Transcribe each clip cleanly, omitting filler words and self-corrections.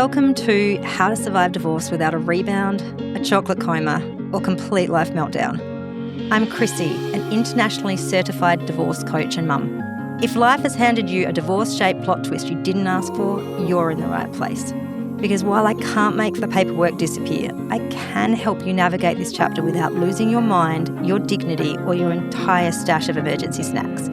Welcome to How to Survive Divorce Without a Rebound, a Chocolate Coma, or Complete Life Meltdown. I'm Chrissy, an internationally certified divorce coach and mum. If life has handed you a divorce-shaped plot twist you didn't ask for, you're in the right place. Because while I can't make the paperwork disappear, I can help you navigate this chapter without losing your mind, your dignity, or your entire stash of emergency snacks.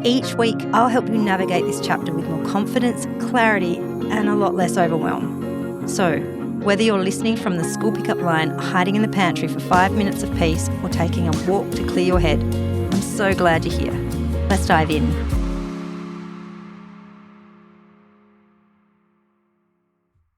Each week, I'll help you navigate this chapter with more confidence, clarity, and a lot less overwhelm. So, whether you're listening from the school pickup line, hiding in the pantry for 5 minutes of peace, or taking a walk to clear your head, I'm so glad you're here. Let's dive in.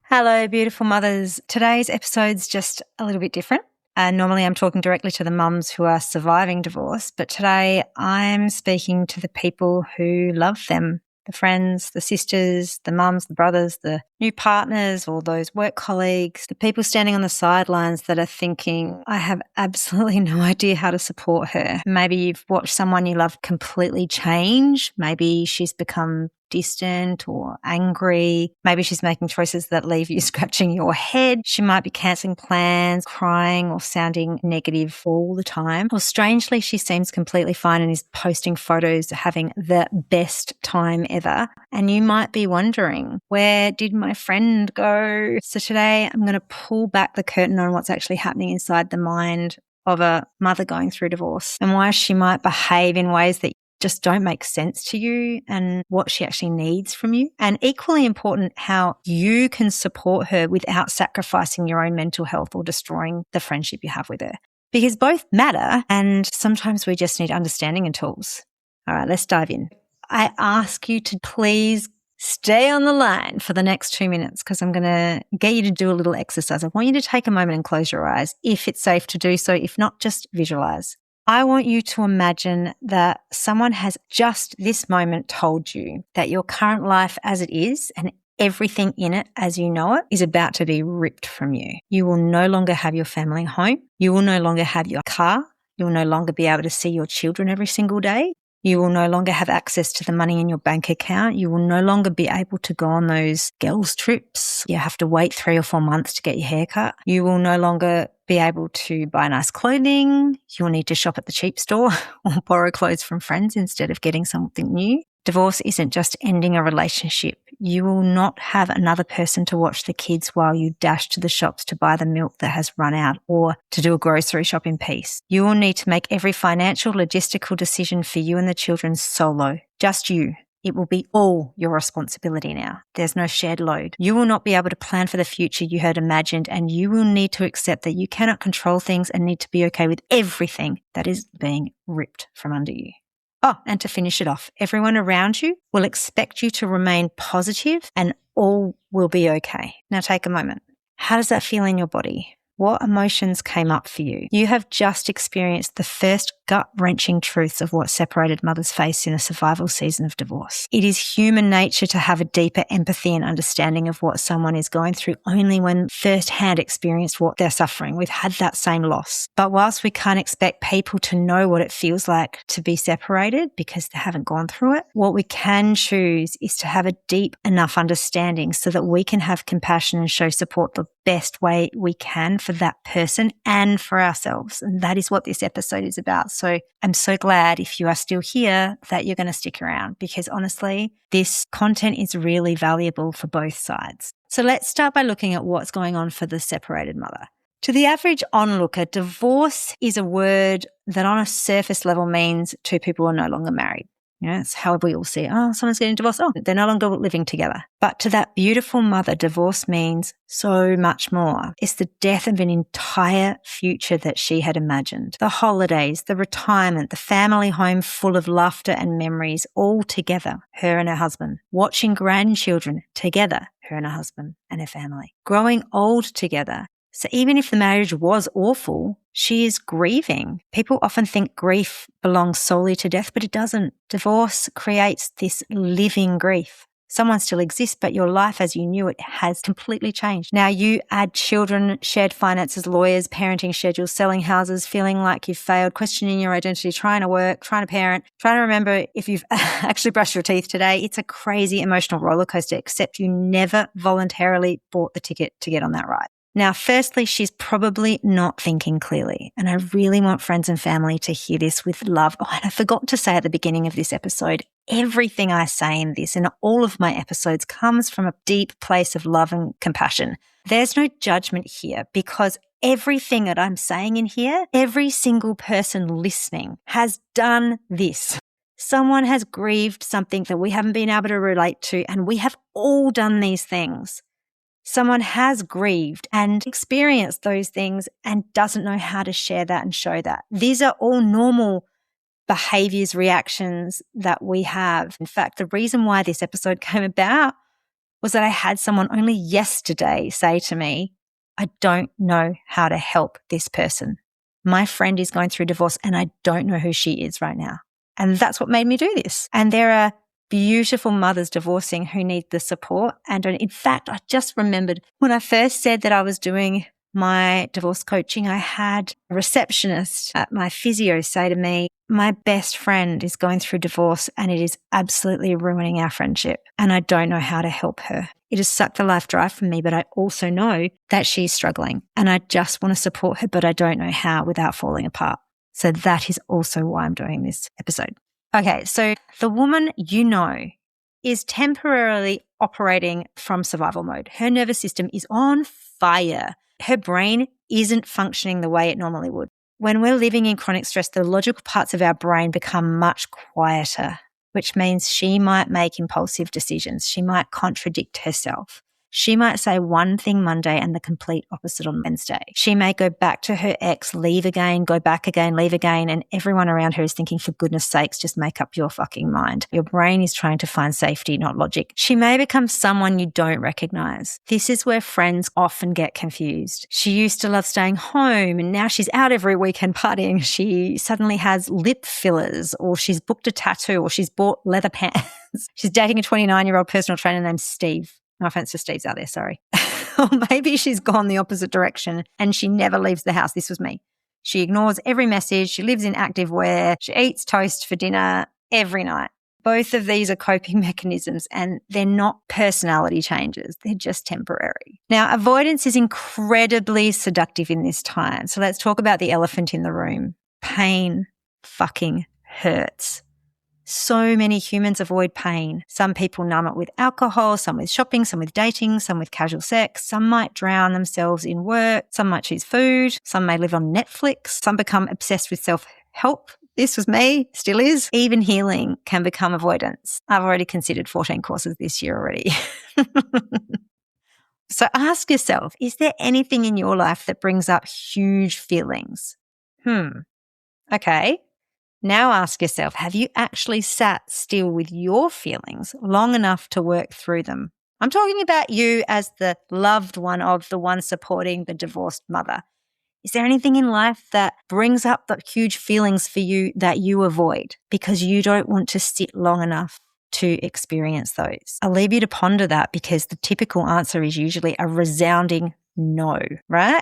Hello, beautiful mothers. Today's episode's just a little bit different. Normally I'm talking directly to the mums who are surviving divorce, but today I'm speaking to the people who love them, the friends, the sisters, the mums, the brothers, the new partners, or those work colleagues, the people standing on the sidelines that are thinking, I have absolutely no idea how to support her. Maybe you've watched someone you love completely change. Maybe she's become distant or angry. Maybe she's making choices that leave you scratching your head. She might be cancelling plans, crying, or sounding negative all the time. Or strangely, she seems completely fine and is posting photos having the best time ever. And you might be wondering, where did my friend go? So today I'm going to pull back the curtain on what's actually happening inside the mind of a mother going through divorce and why she might behave in ways that just don't make sense to you and what she actually needs from you. And equally important, how you can support her without sacrificing your own mental health or destroying the friendship you have with her. Because both matter, and sometimes we just need understanding and tools. All right, let's dive in. I ask you to please stay on the line for the next 2 minutes because I'm going to get you to do a little exercise. I want you to take a moment and close your eyes if it's safe to do so. If not, just visualize. I want you to imagine that someone has just this moment told you that your current life as it is and everything in it as you know it is about to be ripped from you. You will no longer have your family home. You will no longer have your car. You will no longer be able to see your children every single day. You will no longer have access to the money in your bank account. You will no longer be able to go on those girls' trips. You have to wait 3 or 4 months to get your hair cut. You will no longer be able to buy nice clothing. You'll need to shop at the cheap store or borrow clothes from friends instead of getting something new. Divorce isn't just ending a relationship. You will not have another person to watch the kids while you dash to the shops to buy the milk that has run out or to do a grocery shop in peace. You will need to make every financial, logistical decision for you and the children solo. Just you. It will be all your responsibility now. There's no shared load. You will not be able to plan for the future you had imagined, and you will need to accept that you cannot control things and need to be okay with everything that is being ripped from under you. Oh, and to finish it off, everyone around you will expect you to remain positive and all will be okay. Now take a moment. How does that feel in your body? What emotions came up for you? You have just experienced the first gut-wrenching truths of what separated mothers face in a survival season of divorce. It is human nature to have a deeper empathy and understanding of what someone is going through only when firsthand experienced what they're suffering. We've had that same loss. But whilst we can't expect people to know what it feels like to be separated because they haven't gone through it, what we can choose is to have a deep enough understanding so that we can have compassion and show support the best way we can for that person and for ourselves. And that is what this episode is about. So I'm so glad if you are still here that you're going to stick around because honestly, this content is really valuable for both sides. So let's start by looking at what's going on for the separated mother. To the average onlooker, divorce is a word that on a surface level means two people are no longer married. You know, it's how we all see it. Oh, someone's getting divorced. Oh, they're no longer living together. But to that beautiful mother, divorce means so much more. It's the death of an entire future that she had imagined. The holidays, the retirement, the family home full of laughter and memories all together, her and her husband. Watching grandchildren together, her and her husband and her family. Growing old together. So even if the marriage was awful, she is grieving. People often think grief belongs solely to death, but it doesn't. Divorce creates this living grief. Someone still exists, but your life as you knew it has completely changed. Now you add children, shared finances, lawyers, parenting schedules, selling houses, feeling like you've failed, questioning your identity, trying to work, trying to parent, trying to remember if you've actually brushed your teeth today. It's a crazy emotional roller coaster, except you never voluntarily bought the ticket to get on that ride. Now, firstly, she's probably not thinking clearly. And I really want friends and family to hear this with love. Oh, and I forgot to say at the beginning of this episode, everything I say in this and all of my episodes comes from a deep place of love and compassion. There's no judgment here because everything that I'm saying in here, every single person listening has done this. Someone has grieved something that we haven't been able to relate to, and we have all done these things. Someone has grieved and experienced those things and doesn't know how to share that and show that. These are all normal behaviors, reactions that we have. In fact, the reason why this episode came about was that I had someone only yesterday say to me, I don't know how to help this person. My friend is going through divorce and I don't know who she is right now. And that's what made me do this. And there are beautiful mothers divorcing who need the support. And in fact, I just remembered when I first said that I was doing my divorce coaching, I had a receptionist at my physio say to me, my best friend is going through divorce and it is absolutely ruining our friendship. And I don't know how to help her. It has sucked the life dry from me, but I also know that she's struggling and I just want to support her, but I don't know how without falling apart. So that is also why I'm doing this episode. Okay, so the woman you know is temporarily operating from survival mode. Her nervous system is on fire. Her brain isn't functioning the way it normally would. When we're living in chronic stress, the logical parts of our brain become much quieter, which means she might make impulsive decisions. She might contradict herself. She might say one thing Monday and the complete opposite on Wednesday. She may go back to her ex, leave again, go back again, leave again, and everyone around her is thinking, for goodness sakes, just make up your fucking mind. Your brain is trying to find safety, not logic. She may become someone you don't recognize. This is where friends often get confused. She used to love staying home and now she's out every weekend partying. She suddenly has lip fillers, or she's booked a tattoo, or she's bought leather pants. She's dating a 29-year-old personal trainer named Steve. No offense to Steve's out there, sorry. Or maybe she's gone the opposite direction and she never leaves the house. This was me. She ignores every message. She lives in active wear. She eats toast for dinner every night. Both of these are coping mechanisms and they're not personality changes. They're just temporary. Now, avoidance is incredibly seductive in this time. So let's talk about the elephant in the room. Pain fucking hurts. So many humans avoid pain. Some people numb it with alcohol, some with shopping, some with dating, some with casual sex. Some might drown themselves in work. Some might choose food. Some may live on Netflix. Some become obsessed with self-help. This was me, still is. Even healing can become avoidance. I've already considered 14 courses this year already. So ask yourself, is there anything in your life that brings up huge feelings? Okay. Now ask yourself, have you actually sat still with your feelings long enough to work through them? I'm talking about you as the loved one of the one supporting the divorced mother. Is there anything in life that brings up the huge feelings for you that you avoid because you don't want to sit long enough to experience those? I'll leave you to ponder that because the typical answer is usually a resounding no, right?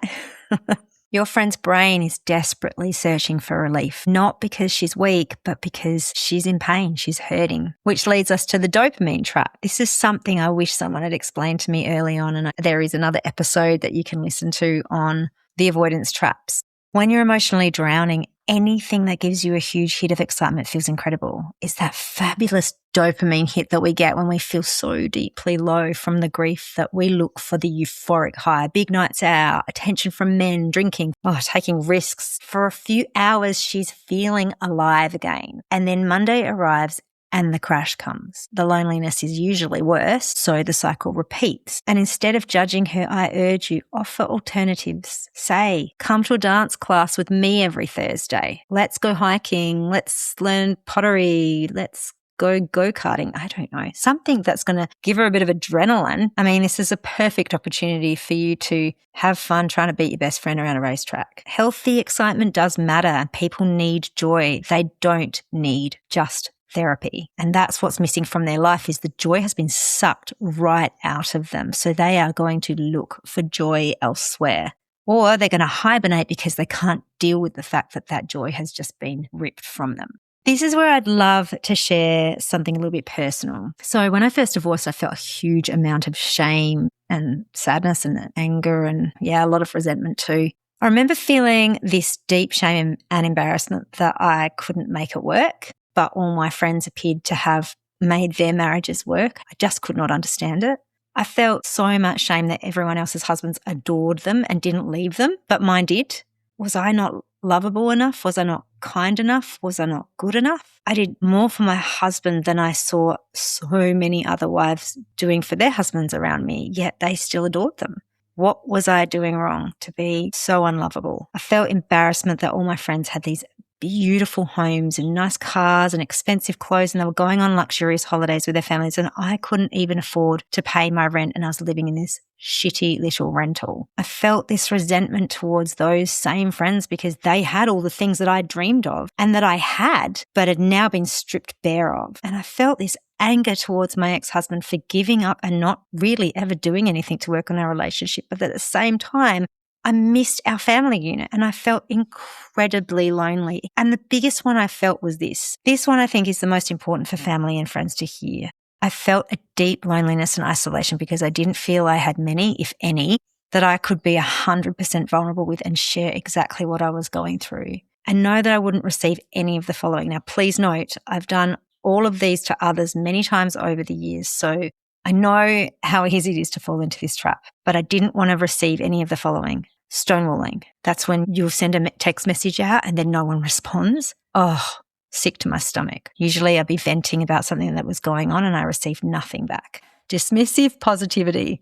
Your friend's brain is desperately searching for relief, not because she's weak, but because she's in pain, she's hurting, which leads us to the dopamine trap. This is something I wish someone had explained to me early on, and there is another episode that you can listen to on the avoidance traps. When you're emotionally drowning, anything that gives you a huge hit of excitement feels incredible. It's that fabulous dopamine hit that we get when we feel so deeply low from the grief that we look for the euphoric high. Big nights out, attention from men, drinking, taking risks. For a few hours, she's feeling alive again. And then Monday arrives and the crash comes. The loneliness is usually worse, so the cycle repeats. And instead of judging her, I urge you, offer alternatives. Say, come to a dance class with me every Thursday. Let's go hiking. Let's learn pottery. Let's go go-karting. I don't know. Something that's going to give her a bit of adrenaline. I mean, this is a perfect opportunity for you to have fun trying to beat your best friend around a racetrack. Healthy excitement does matter. People need joy. They don't need just therapy. And that's what's missing from their life, is the joy has been sucked right out of them. So they are going to look for joy elsewhere, or they're going to hibernate because they can't deal with the fact that that joy has just been ripped from them. This is where I'd love to share something a little bit personal. So when I first divorced, I felt a huge amount of shame and sadness and anger and, a lot of resentment too. I remember feeling this deep shame and embarrassment that I couldn't make it work, but all my friends appeared to have made their marriages work. I just could not understand it. I felt so much shame that everyone else's husbands adored them and didn't leave them, but mine did. Was I not lovable enough? Was I not kind enough? Was I not good enough? I did more for my husband than I saw so many other wives doing for their husbands around me, yet they still adored them. What was I doing wrong to be so unlovable? I felt embarrassment that all my friends had these beautiful homes and nice cars and expensive clothes, and they were going on luxurious holidays with their families, and I couldn't even afford to pay my rent, and I was living in this shitty little rental. I felt this resentment towards those same friends because they had all the things that I dreamed of and that I had but had now been stripped bare of. And I felt this anger towards my ex-husband for giving up and not really ever doing anything to work on our relationship. But at the same time, I missed our family unit and I felt incredibly lonely. And the biggest one I felt was this. This one I think is the most important for family and friends to hear. I felt a deep loneliness and isolation because I didn't feel I had many, if any, that I could be 100% vulnerable with and share exactly what I was going through. And know that I wouldn't receive any of the following. Now, please note, I've done all of these to others many times over the years, so I know how easy it is to fall into this trap, but I didn't want to receive any of the following. Stonewalling. That's when you'll send a text message out and then no one responds. Oh, sick to my stomach. Usually I'd be venting about something that was going on and I received nothing back. Dismissive positivity.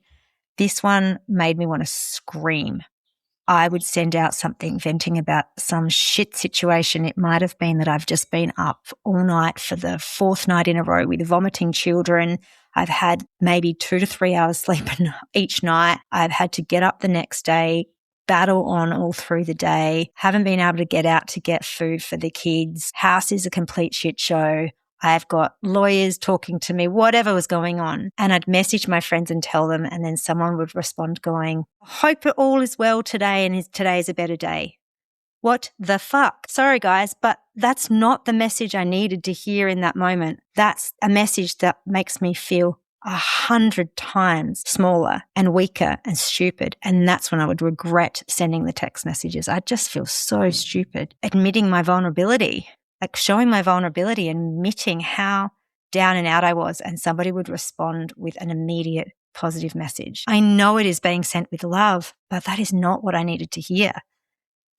This one made me want to scream. I would send out something venting about some shit situation. It might have been that I've just been up all night for the fourth night in a row with vomiting children. I've had maybe 2 to 3 hours sleep each night. I've had to get up the next day, battle on all through the day, haven't been able to get out to get food for the kids. House is a complete shit show. I've got lawyers talking to me, whatever was going on. And I'd message my friends and tell them, and then someone would respond going, hope it all is well today and today's a better day. What the fuck? Sorry guys, but that's not the message I needed to hear in that moment. That's a message that makes me feel 100 times smaller and weaker and stupid. And that's when I would regret sending the text messages. I just feel so stupid. Admitting my vulnerability, like showing my vulnerability and admitting how down and out I was, and somebody would respond with an immediate positive message. I know it is being sent with love, but that is not what I needed to hear.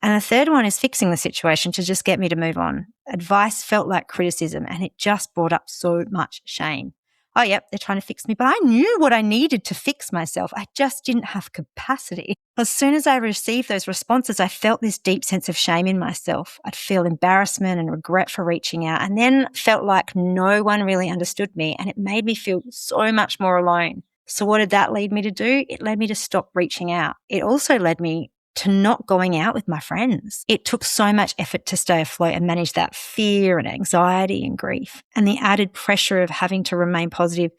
And the third one is fixing the situation to just get me to move on. Advice felt like criticism, and it just brought up so much shame. Oh, yep, they're trying to fix me, but I knew what I needed to fix myself. I just didn't have capacity. As soon as I received those responses, I felt this deep sense of shame in myself. I'd feel embarrassment and regret for reaching out, and then felt like no one really understood me, and it made me feel so much more alone. So what did that lead me to do? It led me to stop reaching out. It also led me to not going out with my friends. It took so much effort to stay afloat and manage that fear and anxiety and grief. And the added pressure of having to remain positive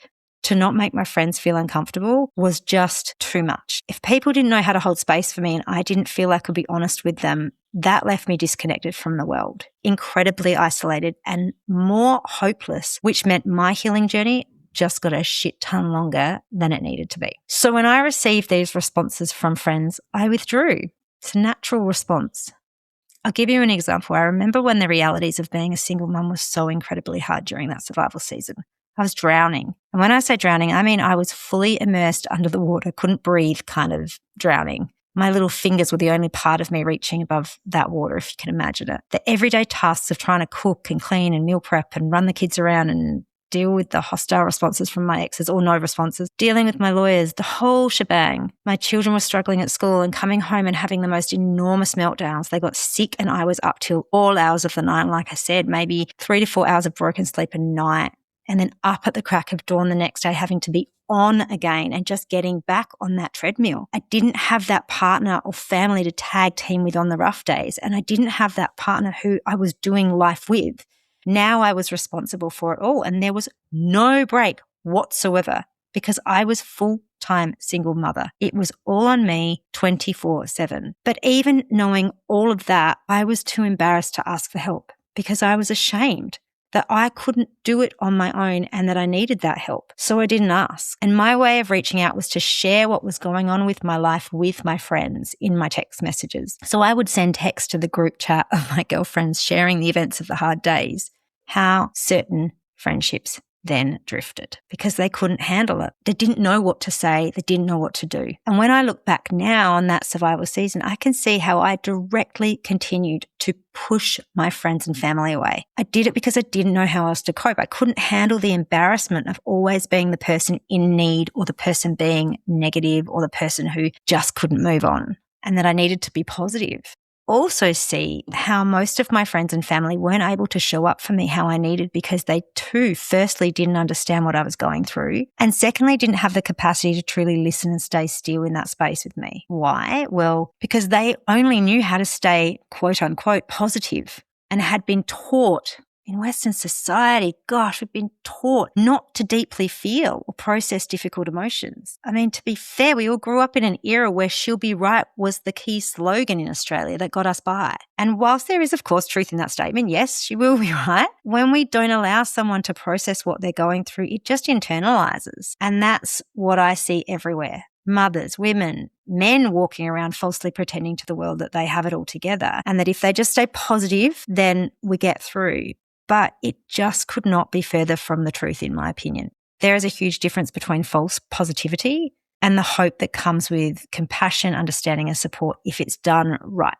to not make my friends feel uncomfortable was just too much. If people didn't know how to hold space for me and I didn't feel I could be honest with them, that left me disconnected from the world, incredibly isolated and more hopeless, which meant my healing journey just got a shit ton longer than it needed to be. So when I received these responses from friends, I withdrew. It's a natural response. I'll give you an example. I remember when the realities of being a single mum was so incredibly hard during that survival season. I was drowning. And when I say drowning, I mean I was fully immersed under the water, couldn't breathe kind of drowning. My little fingers were the only part of me reaching above that water, if you can imagine it. The everyday tasks of trying to cook and clean and meal prep and run the kids around and deal with the hostile responses from my exes or no responses, dealing with my lawyers, the whole shebang. My children were struggling at school and coming home and having the most enormous meltdowns. They got sick and I was up till all hours of the night. Like I said, maybe 3 to 4 hours of broken sleep a night, and then up at the crack of dawn the next day having to be on again and just getting back on that treadmill. I didn't have that partner or family to tag team with on the rough days, and I didn't have that partner who I was doing life with. Now I was responsible for it all, and there was no break whatsoever because I was full-time single mother. It was all on me 24/7. But even knowing all of that, I was too embarrassed to ask for help because I was ashamed that I couldn't do it on my own and that I needed that help. So I didn't ask. And my way of reaching out was to share what was going on with my life with my friends in my text messages. So I would send text to the group chat of my girlfriends sharing the events of the hard days, how certain friendships then drifted because they couldn't handle it. They didn't know what to say. They didn't know what to do. And when I look back now on that survival season, I can see how I directly continued to push my friends and family away. I did it because I didn't know how else to cope. I couldn't handle the embarrassment of always being the person in need or the person being negative or the person who just couldn't move on, and that I needed to be positive. Also see how most of my friends and family weren't able to show up for me how I needed because they too, firstly, didn't understand what I was going through, and secondly, didn't have the capacity to truly listen and stay still in that space with me. Why? Well, because they only knew how to stay quote unquote positive and had been taught in Western society, gosh, we've been taught not to deeply feel or process difficult emotions. I mean, to be fair, we all grew up in an era where "she'll be right" was the key slogan in Australia that got us by. And whilst there is, of course, truth in that statement, yes, she will be right, when we don't allow someone to process what they're going through, it just internalizes. And that's what I see everywhere. Mothers, women, men walking around falsely pretending to the world that they have it all together and that if they just stay positive, then we get through. But it just could not be further from the truth, in my opinion. There is a huge difference between false positivity and the hope that comes with compassion, understanding and support if it's done right.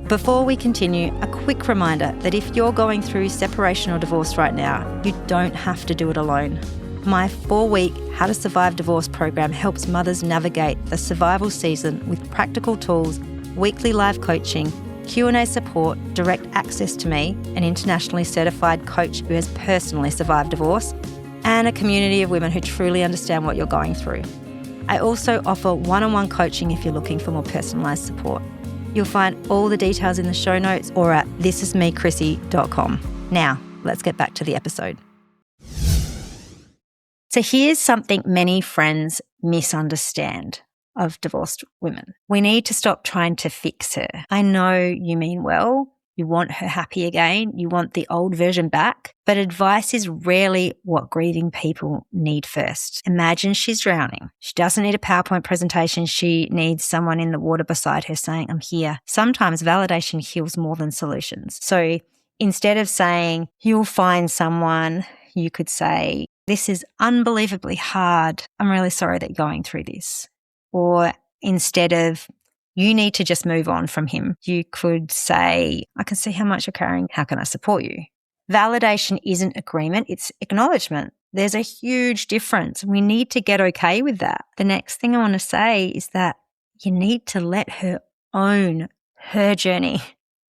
Before we continue, a quick reminder that if you're going through separation or divorce right now, you don't have to do it alone. My 4-week How to Survive Divorce program helps mothers navigate the survival season with practical tools, weekly live coaching, Q&A support, direct access to me, an internationally certified coach who has personally survived divorce, and a community of women who truly understand what you're going through. I also offer one-on-one coaching if you're looking for more personalised support. You'll find all the details in the show notes or at thisismechrissy.com. Now, let's get back to the episode. So here's something many friends misunderstand of divorced women. We need to stop trying to fix her. I know you mean well. You want her happy again. You want the old version back. But advice is rarely what grieving people need first. Imagine she's drowning. She doesn't need a PowerPoint presentation. She needs someone in the water beside her saying, "I'm here." Sometimes validation heals more than solutions. So instead of saying, "You'll find someone," you could say, "This is unbelievably hard. I'm really sorry that you're going through this." Or instead of, "You need to just move on from him," you could say, "I can see how much you're carrying. How can I support you?" Validation isn't agreement, it's acknowledgement. There's a huge difference. We need to get okay with that. The next thing I want to say is that you need to let her own her journey.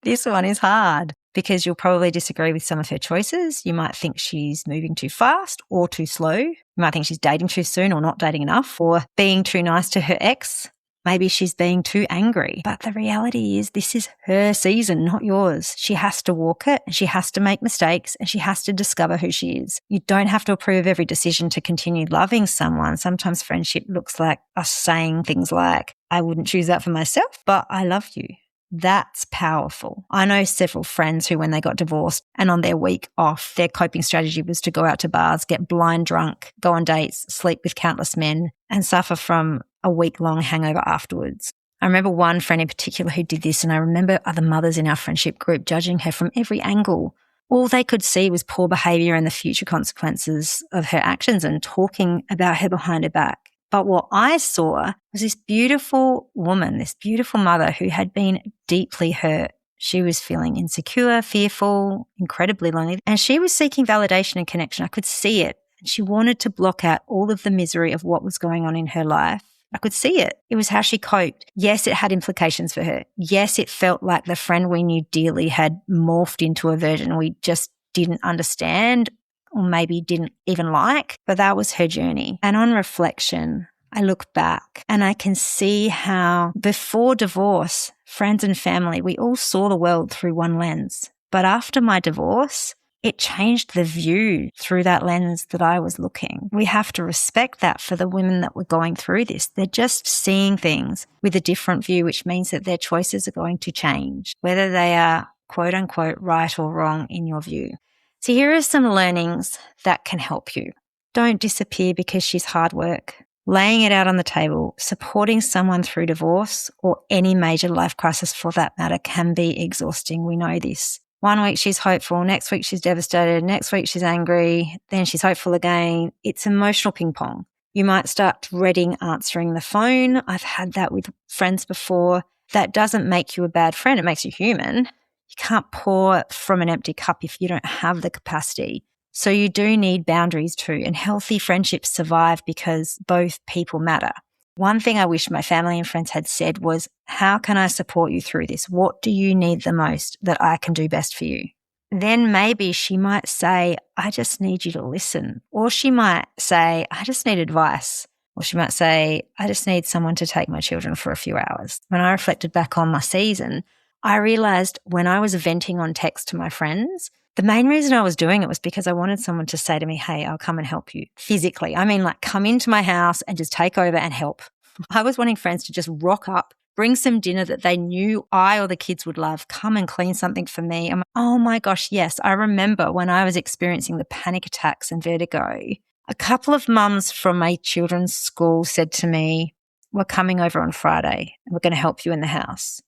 This one is hard because you'll probably disagree with some of her choices. You might think she's moving too fast or too slow. You might think she's dating too soon or not dating enough or being too nice to her ex. Maybe she's being too angry. But the reality is this is her season, not yours. She has to walk it and she has to make mistakes and she has to discover who she is. You don't have to approve of every decision to continue loving someone. Sometimes friendship looks like us saying things like, "I wouldn't choose that for myself, but I love you." That's powerful. I know several friends who, when they got divorced and on their week off, their coping strategy was to go out to bars, get blind drunk, go on dates, sleep with countless men, and suffer from a week-long hangover afterwards. I remember one friend in particular who did this, and I remember other mothers in our friendship group judging her from every angle. All they could see was poor behaviour and the future consequences of her actions and talking about her behind her back. But what I saw was this beautiful woman, this beautiful mother who had been deeply hurt. She was feeling insecure, fearful, incredibly lonely, and she was seeking validation and connection. I could see it. And she wanted to block out all of the misery of what was going on in her life. I could see it. It was how she coped. Yes, it had implications for her. Yes, it felt like the friend we knew dearly had morphed into a version we just didn't understand or maybe didn't even like, but that was her journey. And on reflection, I look back and I can see how before divorce, friends and family, we all saw the world through one lens. But after my divorce, it changed the view through that lens that I was looking. We have to respect that for the women that were going through this. They're just seeing things with a different view, which means that their choices are going to change, whether they are quote unquote right or wrong in your view. So here are some learnings that can help you. Don't disappear because she's hard work. Laying it out on the table, supporting someone through divorce or any major life crisis for that matter can be exhausting. We know this. One week she's hopeful, next week she's devastated, next week she's angry, then she's hopeful again. It's emotional ping pong. You might start dreading answering the phone. I've had that with friends before. That doesn't make you a bad friend. It makes you human. You can't pour from an empty cup if you don't have the capacity. So you do need boundaries too, and healthy friendships survive because both people matter. One thing I wish my family and friends had said was, how can I support you through this? What do you need the most that I can do best for you? Then maybe she might say, I just need you to listen. Or she might say, I just need advice. Or she might say, I just need someone to take my children for a few hours. When I reflected back on my season, I realized when I was venting on text to my friends, the main reason I was doing it was because I wanted someone to say to me, hey, I'll come and help you physically. I mean, like come into my house and just take over and help. I was wanting friends to just rock up, bring some dinner that they knew I or the kids would love, come and clean something for me. I'm like, oh my gosh, yes. I remember when I was experiencing the panic attacks and vertigo, a couple of mums from my children's school said to me, we're coming over on Friday and we're going to help you in the house.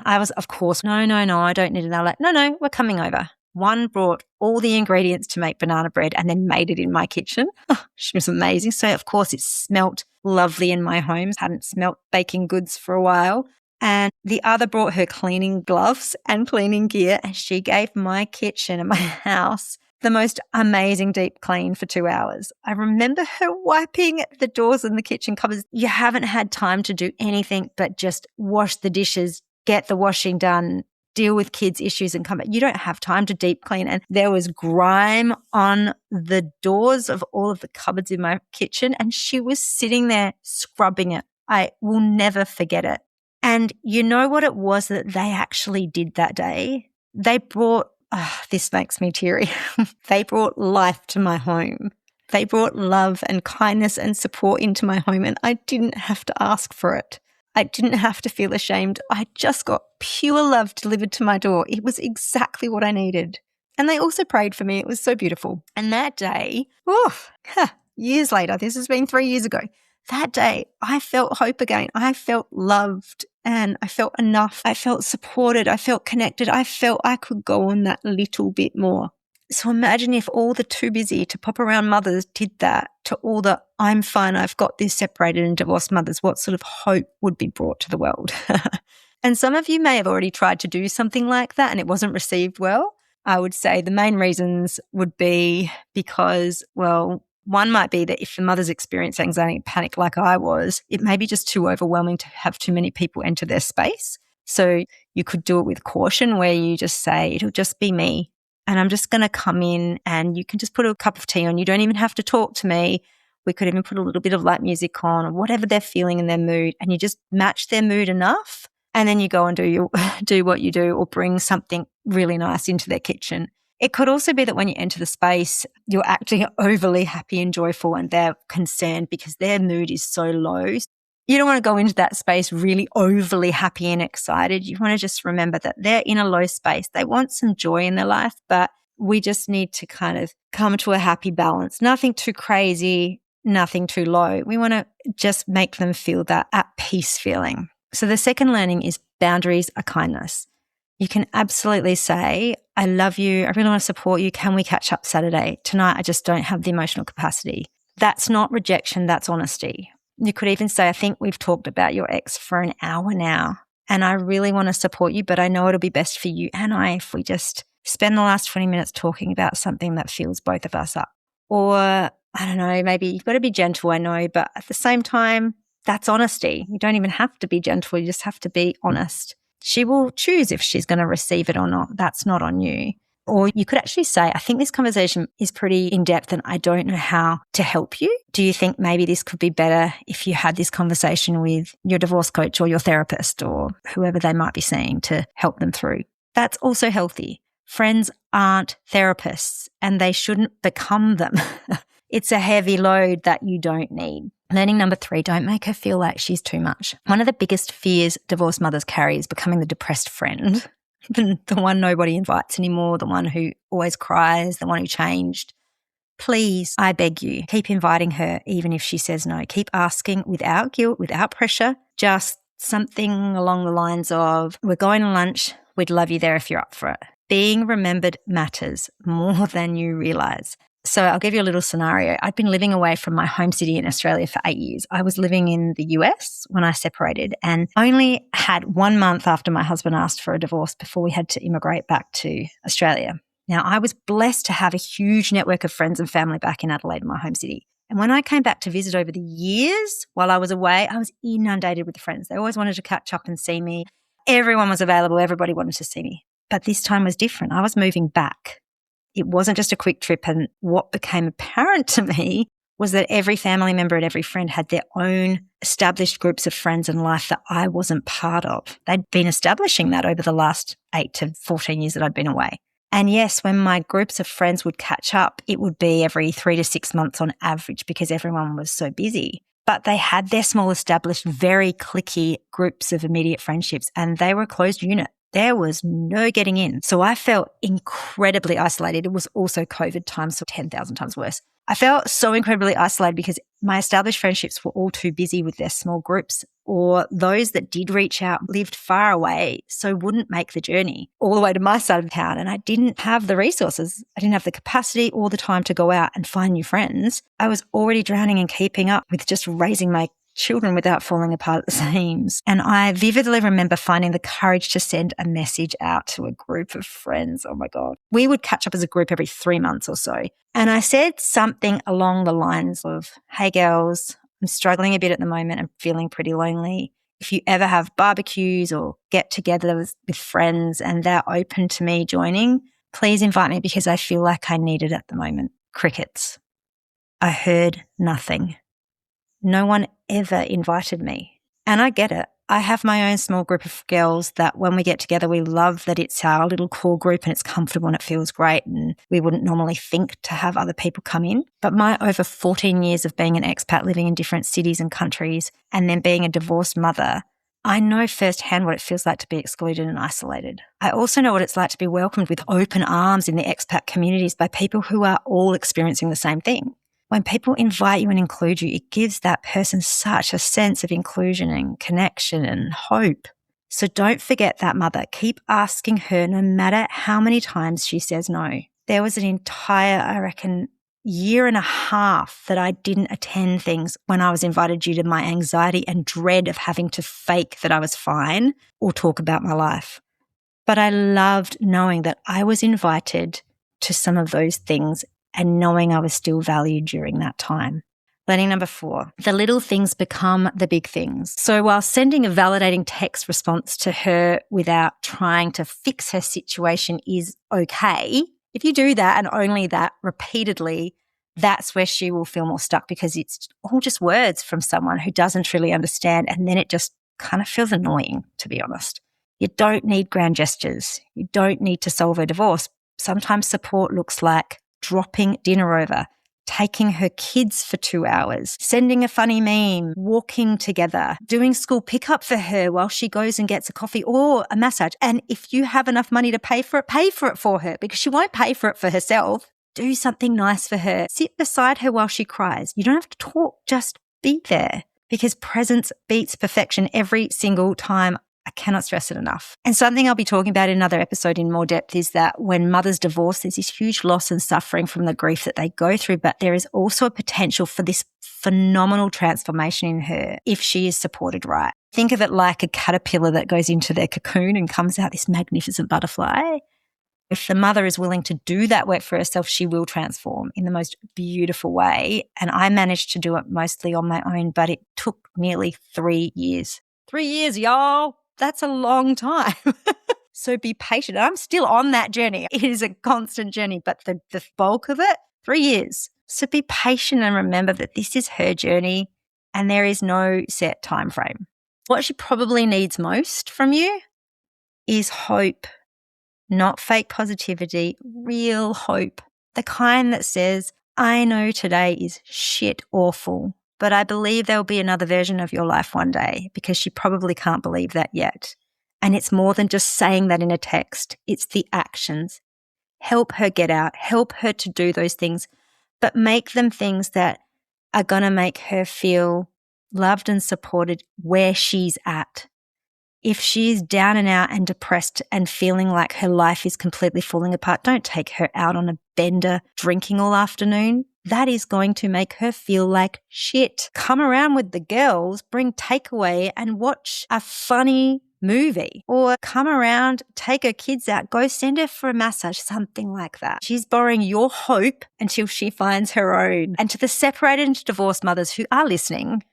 I was, of course, no, I don't need it. They're like, no, we're coming over. One brought all the ingredients to make banana bread and then made it in my kitchen. She was amazing. So, of course, it smelt lovely in my home. Hadn't smelt baking goods for a while. And the other brought her cleaning gloves and cleaning gear, and she gave my kitchen and my house the most amazing deep clean for 2 hours. I remember her wiping the doors and the kitchen cupboards. You haven't had time to do anything but just wash the dishes, get the washing done, deal with kids' issues and come back. You don't have time to deep clean. And there was grime on the doors of all of the cupboards in my kitchen, and she was sitting there scrubbing it. I will never forget it. And you know what it was that they actually did that day? They brought, this makes me teary. They brought life to my home. They brought love and kindness and support into my home, and I didn't have to ask for it. I didn't have to feel ashamed. I just got pure love delivered to my door. It was exactly what I needed. And they also prayed for me. It was so beautiful. And that day, years later, this has been 3 years ago, that day I felt hope again. I felt loved and I felt enough. I felt supported. I felt connected. I felt I could go on that little bit more. So imagine if all the too busy to pop around mothers did that to all the I'm fine, I've got this separated and divorced mothers, what sort of hope would be brought to the world? And some of you may have already tried to do something like that and it wasn't received well. I would say the main reasons would be because, well, one might be that if the mother's experienced anxiety and panic like I was, it may be just too overwhelming to have too many people enter their space. So you could do it with caution where you just say, it'll just be me. And I'm just going to come in and you can just put a cup of tea on. You don't even have to talk to me. We could even put a little bit of light music on or whatever they're feeling in their mood, and you just match their mood enough. And then you go and do what you do or bring something really nice into their kitchen. It could also be that when you enter the space, you're acting overly happy and joyful and they're concerned because their mood is so low. You don't want to go into that space really overly happy and excited. You want to just remember that they're in a low space. They want some joy in their life, but we just need to kind of come to a happy balance. Nothing too crazy, nothing too low. We want to just make them feel that at peace feeling. So the second learning is boundaries are kindness. You can absolutely say, I love you. I really want to support you. Can we catch up Saturday? Tonight, I just don't have the emotional capacity. That's not rejection. That's honesty. You could even say, I think we've talked about your ex for an hour now and I really want to support you, but I know it'll be best for you and I if we just spend the last 20 minutes talking about something that fills both of us up. Or, I don't know, maybe you've got to be gentle, I know, but at the same time, that's honesty. You don't even have to be gentle. You just have to be honest. She will choose if she's going to receive it or not. That's not on you. Or you could actually say, I think this conversation is pretty in-depth and I don't know how to help you. Do you think maybe this could be better if you had this conversation with your divorce coach or your therapist or whoever they might be seeing to help them through? That's also healthy. Friends aren't therapists and they shouldn't become them. It's a heavy load that you don't need. Learning number 3, don't make her feel like she's too much. One of the biggest fears divorced mothers carry is becoming the depressed friend, the one nobody invites anymore, the one who always cries, the one who changed. Please, I beg you, keep inviting her even if she says no. Keep asking without guilt, without pressure, just something along the lines of, we're going to lunch, we'd love you there if you're up for it. Being remembered matters more than you realise. So I'll give you a little scenario. I'd been living away from my home city in Australia for 8 years. I was living in the US when I separated and only had 1 month after my husband asked for a divorce before we had to immigrate back to Australia. Now, I was blessed to have a huge network of friends and family back in Adelaide, my home city. And when I came back to visit over the years while I was away, I was inundated with friends. They always wanted to catch up and see me. Everyone was available. Everybody wanted to see me. But this time was different. I was moving back. It wasn't just a quick trip. And what became apparent to me was that every family member and every friend had their own established groups of friends in life that I wasn't part of. They'd been establishing that over the last 8 to 14 years that I'd been away. And yes, when my groups of friends would catch up, it would be every 3 to 6 months on average because everyone was so busy. But they had their small established, very cliquey groups of immediate friendships and they were a closed unit. There was no getting in. So I felt incredibly isolated. It was also COVID time, so 10,000 times worse. I felt so incredibly isolated because my established friendships were all too busy with their small groups, or those that did reach out lived far away, so wouldn't make the journey all the way to my side of town. And I didn't have the resources. I didn't have the capacity or the time to go out and find new friends. I was already drowning and keeping up with just raising my children without falling apart at the seams. And I vividly remember finding the courage to send a message out to a group of friends. Oh my God. We would catch up as a group every 3 months or so. And I said something along the lines of, hey girls, I'm struggling a bit at the moment. I'm feeling pretty lonely. If you ever have barbecues or get together with friends and they're open to me joining, please invite me because I feel like I need it at the moment. Crickets. I heard nothing. No one ever invited me. And I get it. I have my own small group of girls that when we get together, we love that it's our little core group and it's comfortable and it feels great and we wouldn't normally think to have other people come in. But my over 14 years of being an expat living in different cities and countries and then being a divorced mother, I know firsthand what it feels like to be excluded and isolated. I also know what it's like to be welcomed with open arms in the expat communities by people who are all experiencing the same thing. When people invite you and include you, it gives that person such a sense of inclusion and connection and hope. So don't forget that mother. Keep asking her no matter how many times she says no. There was an entire, I reckon, 1.5 years that I didn't attend things when I was invited due to my anxiety and dread of having to fake that I was fine or talk about my life. But I loved knowing that I was invited to some of those things and knowing I was still valued during that time. Learning number 4, the little things become the big things. So while sending a validating text response to her without trying to fix her situation is okay, if you do that and only that repeatedly, that's where she will feel more stuck because it's all just words from someone who doesn't really understand, and then it just kind of feels annoying, to be honest. You don't need grand gestures. You don't need to solve a divorce. Sometimes support looks like dropping dinner over, taking her kids for 2 hours, sending a funny meme, walking together, doing school pickup for her while she goes and gets a coffee or a massage. And if you have enough money to pay for it for her because she won't pay for it for herself. Do something nice for her. Sit beside her while she cries. You don't have to talk, just be there because presence beats perfection every single time. I cannot stress it enough. And something I'll be talking about in another episode in more depth is that when mothers divorce, there's this huge loss and suffering from the grief that they go through, but there is also a potential for this phenomenal transformation in her if she is supported right. Think of it like a caterpillar that goes into their cocoon and comes out this magnificent butterfly. If the mother is willing to do that work for herself, she will transform in the most beautiful way. And I managed to do it mostly on my own, but it took nearly 3 years. 3 years, y'all. That's a long time. So be patient. I'm still on that journey. It is a constant journey, but the bulk of it, 3 years. So be patient and remember that this is her journey and there is no set time frame. What she probably needs most from you is hope not fake positivity, real hope. The kind that says, I know today is shit awful, but I believe there'll be another version of your life one day, because she probably can't believe that yet. And it's more than just saying that in a text. It's the actions. Help her get out, help her to do those things, but make them things that are going to make her feel loved and supported where she's at. If she's down and out and depressed and feeling like her life is completely falling apart, don't take her out on a bender drinking all afternoon. That is going to make her feel like shit. Come around with the girls, bring takeaway and watch a funny movie, or come around, take her kids out, go send her for a massage, something like that. She's borrowing your hope until she finds her own. And to the separated and divorced mothers who are listening,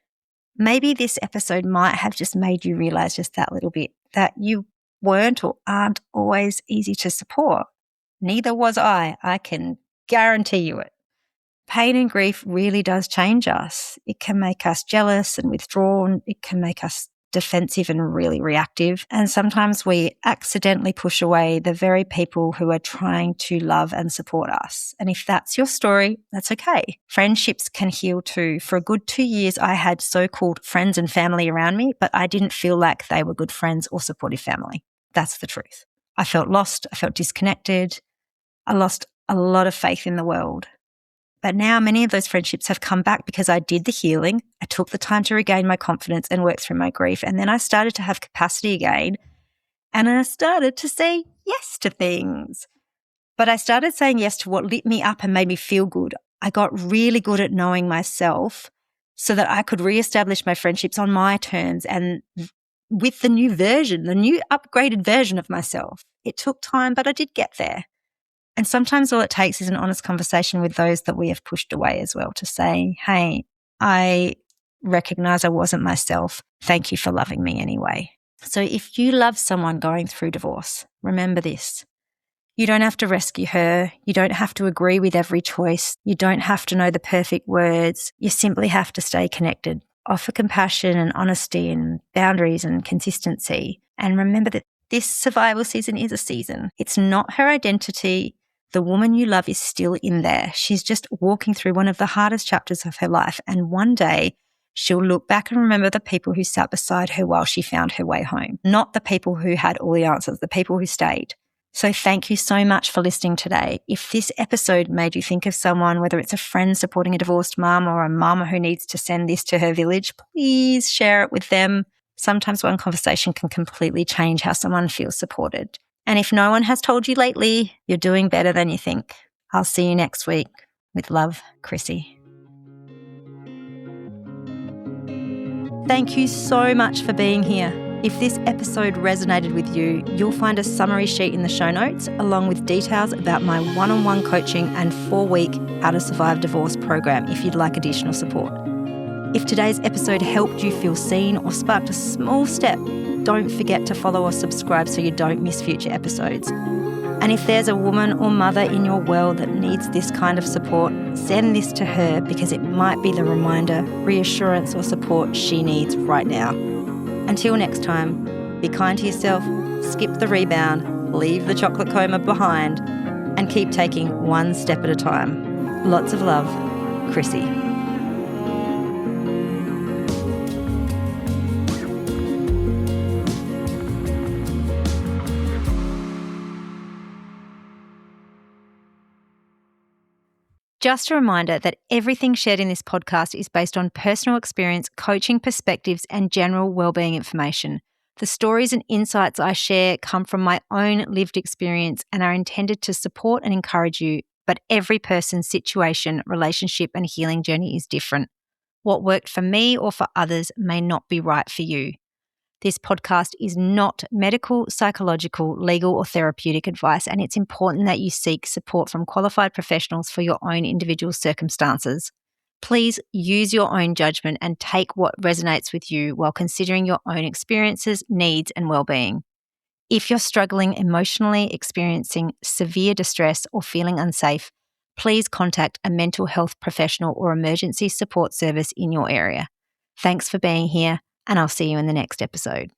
maybe this episode might have just made you realize just that little bit, that you weren't or aren't always easy to support. Neither was I. I can guarantee you it. Pain and grief really does change us. It can make us jealous and withdrawn. It can make us defensive and really reactive. And sometimes we accidentally push away the very people who are trying to love and support us. And if that's your story, that's okay. Friendships can heal too. For a good 2 years, I had so-called friends and family around me, but I didn't feel like they were good friends or supportive family. That's the truth. I felt lost. I felt disconnected. I lost a lot of faith in the world. But now many of those friendships have come back because I did the healing. I took the time to regain my confidence and work through my grief. And then I started to have capacity again. And I started to say yes to things. But I started saying yes to what lit me up and made me feel good. I got really good at knowing myself so that I could reestablish my friendships on my terms and with the new version, the new upgraded version of myself. It took time, but I did get there. And sometimes all it takes is an honest conversation with those that we have pushed away as well, to say, hey, I recognize I wasn't myself. Thank you for loving me anyway. So if you love someone going through divorce, remember this. You don't have to rescue her. You don't have to agree with every choice. You don't have to know the perfect words. You simply have to stay connected. Offer compassion and honesty and boundaries and consistency. And remember that this survival season is a season. It's not her identity. The woman you love is still in there. She's just walking through one of the hardest chapters of her life. And one day she'll look back and remember the people who sat beside her while she found her way home, not the people who had all the answers, the people who stayed. So thank you so much for listening today. If this episode made you think of someone, whether it's a friend supporting a divorced mum or a mum who needs to send this to her village, please share it with them. Sometimes one conversation can completely change how someone feels supported. And if no one has told you lately, you're doing better than you think. I'll see you next week. With love, Chrissy. Thank you so much for being here. If this episode resonated with you, you'll find a summary sheet in the show notes, along with details about my one-on-one coaching and 4-week How to Survive Divorce program if you'd like additional support. If today's episode helped you feel seen or sparked a small step, don't forget to follow or subscribe so you don't miss future episodes. And if there's a woman or mother in your world that needs this kind of support, send this to her, because it might be the reminder, reassurance or support she needs right now. Until next time, be kind to yourself, skip the rebound, leave the chocolate coma behind, and keep taking one step at a time. Lots of love, Chrissy. Just a reminder that everything shared in this podcast is based on personal experience, coaching perspectives, and general wellbeing information. The stories and insights I share come from my own lived experience and are intended to support and encourage you, but every person's situation, relationship, and healing journey is different. What worked for me or for others may not be right for you. This podcast is not medical, psychological, legal, or therapeutic advice, and it's important that you seek support from qualified professionals for your own individual circumstances. Please use your own judgment and take what resonates with you while considering your own experiences, needs, and well-being. If you're struggling emotionally, experiencing severe distress, or feeling unsafe, please contact a mental health professional or emergency support service in your area. Thanks for being here, and I'll see you in the next episode.